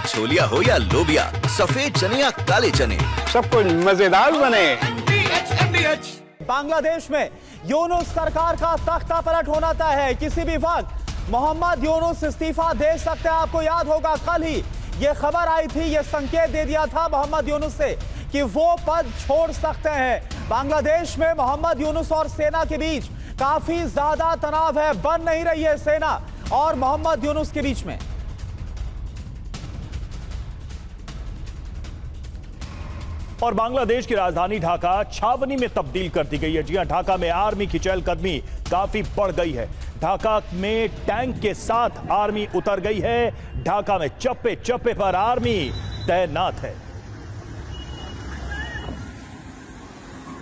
छोलिया हो या लोबिया, सफेद चने या काले चने, सब कुछ मजेदार बने। बांग्लादेश में यूनुस सरकार का तख्ता पलट होना तय है। किसी भी वक्त मोहम्मद यूनुस इस्तीफा दे सकते हैं। आपको याद होगा कल ही ये खबर आई थी, ये संकेत दे दिया था मोहम्मद यूनुस से कि वो पद छोड़ सकते हैं। बांग्लादेश में मोहम्मद यूनुस और सेना के बीच काफी ज्यादा तनाव है। बन नहीं रही है सेना और मोहम्मद यूनुस के बीच में। और बांग्लादेश की राजधानी ढाका छावनी में तब्दील कर दी गई है। जी हां, ढाका में आर्मी की चहलकदमी काफी बढ़ गई है। ढाका में टैंक के साथ आर्मी उतर गई है। ढाका में चप्पे चप्पे पर आर्मी तैनात है।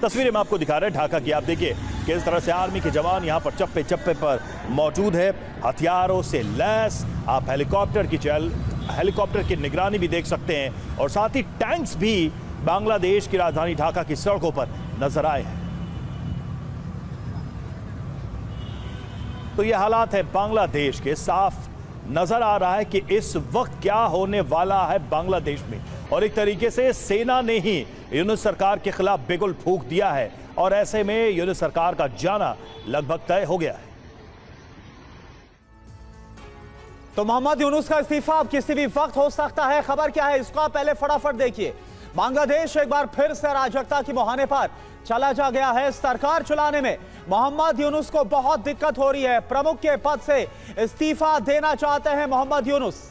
तस्वीरें हम आपको दिखा रहे हैं ढाका की। आप देखिए किस तरह से आर्मी के जवान यहां पर चप्पे चप्पे पर मौजूद है, हथियारों से लैस। आप हेलीकॉप्टर की निगरानी भी देख सकते हैं और साथ ही टैंक्स भी बांग्लादेश की राजधानी ढाका की सड़कों पर नजर आए हैं। तो ये हालात है बांग्लादेश के। साफ नजर आ रहा है कि इस वक्त क्या होने वाला है बांग्लादेश में। और एक तरीके से सेना ने ही यूनुस सरकार के खिलाफ बिगुल फूंक दिया है और ऐसे में यूनुस सरकार का जाना लगभग तय हो गया है। तो मोहम्मद यूनुस का इस्तीफा अब किसी भी वक्त हो सकता है। खबर क्या है इसको आप पहले फटाफट देखिए। बांग्लादेश एक बार फिर से अराजकता की मुहाने पर चला जा गया है। सरकार चलाने में मोहम्मद यूनुस को बहुत दिक्कत हो रही है। प्रमुख के पद से इस्तीफा देना चाहते हैं मोहम्मद यूनुस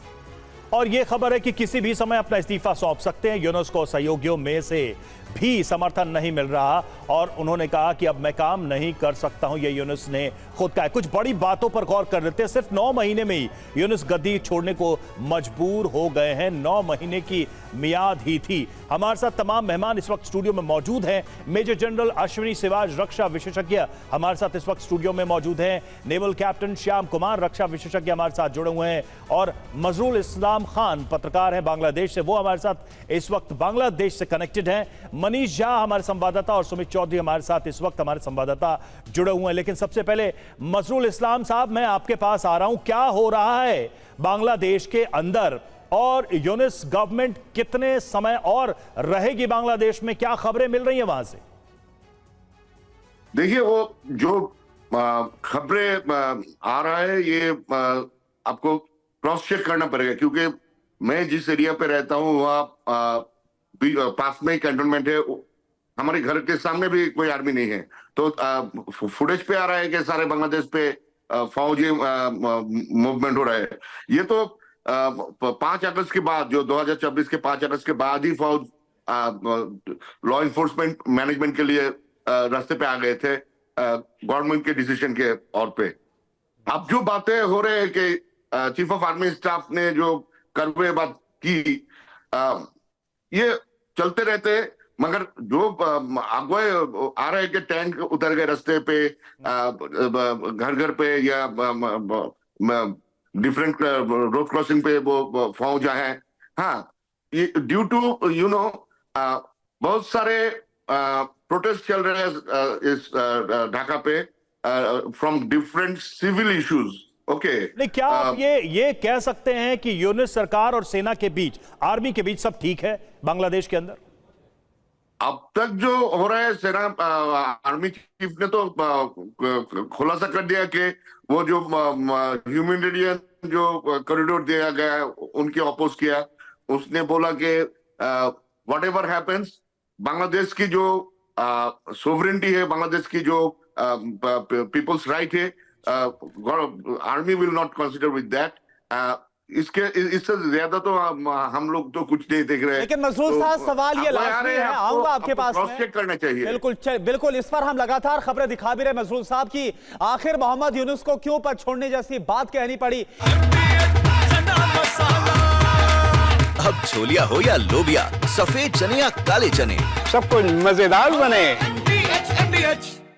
और यह खबर है कि किसी भी समय अपना इस्तीफा सौंप सकते हैं। यूनुस को सहयोगियों में से भी समर्थन नहीं मिल रहा और उन्होंने कहा कि अब मैं काम नहीं कर सकता हूं। ये यूनुस ने खुद कहा। कुछ बड़ी बातों पर गौर कर लेते हैं। सिर्फ 9 महीने में ही यूनुस गद्दी छोड़ने को मजबूर हो गए हैं। 9 महीने की मियाद ही थी। हमारे साथ तमाम मेहमान इस वक्त स्टूडियो में मौजूद हैं। मेजर जनरल अश्विनी सिवाज रक्षा विशेषज्ञ हमारे साथ इस वक्त स्टूडियो में मौजूद हैं। नेवल कैप्टन श्याम कुमार रक्षा विशेषज्ञ हमारे साथ जुड़े हुए हैं और मजरूल इस्लाम खान पत्रकार हैं बांग्लादेश से, वो हमारे साथ इस वक्त बांग्लादेश से कनेक्टेड हैं। मनीष झा हमारे संवाददाता और सुमित चौधरी हमारे साथ इस वक्त हमारे संवाददाता जुड़े हुए हैं। लेकिन सबसे पहले मजरूल इस्लाम साहब, मैं आपके पास आ रहा हूं। क्या हो रहा है बांग्लादेश के अंदर और यूनुस गवर्नमेंट कितने समय और रहेगी बांग्लादेश में? क्या खबरें मिल रही हैं वहां से? देखिए, वो जो खबरें आ रहा है ये आपको क्रॉस चेक करना पड़ेगा, क्योंकि मैं जिस एरिया पे रहता हूँ वहाँ पास में ही कैंटोनमेंट है। हमारे घर के सामने भी कोई आर्मी नहीं है। तो फुटेज पे आ रहा है कि सारे बांग्लादेश पे फौजी मूवमेंट हो रहा है। ये तो 5 अगस्त के बाद, जो 2024 के 5 अगस्त के बाद ही फौज लॉ इन्फोर्समेंट मैनेजमेंट के लिए रास्ते पे आ गए थे गवर्नमेंट के डिसीजन के तौर पे। अब जो बातें हो रहे हैं कि चीफ ऑफ आर्मी स्टाफ ने जो करवे बात की, ये चलते रहते, मगर जो अगुवाई आ रहे हैं कि टैंक उतर गए रास्ते पे, घर घर पे या डिफरेंट रोड क्रॉसिंग पे वो फौज है। हाँ, ये ड्यू टू बहुत सारे प्रोटेस्ट चल रहे हैं इस ढाका पे from different civil issues. Okay, नहीं, क्या आप ये कह सकते हैं कि यूनुस सरकार और सेना के बीच, आर्मी के बीच सब ठीक है बांग्लादेश के अंदर? अब तक जो हो रहा है, सेना आर्मी चीफ ने तो खुलासा कर दिया कि वो जो ह्यूमैनिटेरियन जो कॉरिडोर दिया गया है उनके अपोज किया। उसने बोला कि व्हाटएवर हैपेंस, बांग्लादेश की जो सोवरेनिटी है, बांग्लादेश की जो पीपल्स राइट है, army will not consider with that. इससे ज्यादा तो हम लोग तो कुछ नहीं देख रहे हैं। लेकिन मजरूल साहब, सवाल ये लाजमी है, आऊंगा आपके पास क्रॉस चेक करना चाहिए। बिल्कुल इस पर हम लगातार खबरें दिखा भी रहे मजरूल साहब की आखिर मोहम्मद यूनुस को क्यों पद छोड़ने जैसी बात कहनी पड़ी। अब छोलिया हो या लोबिया, सफेद चने या काले चने, सब कुछ मजेदार बने।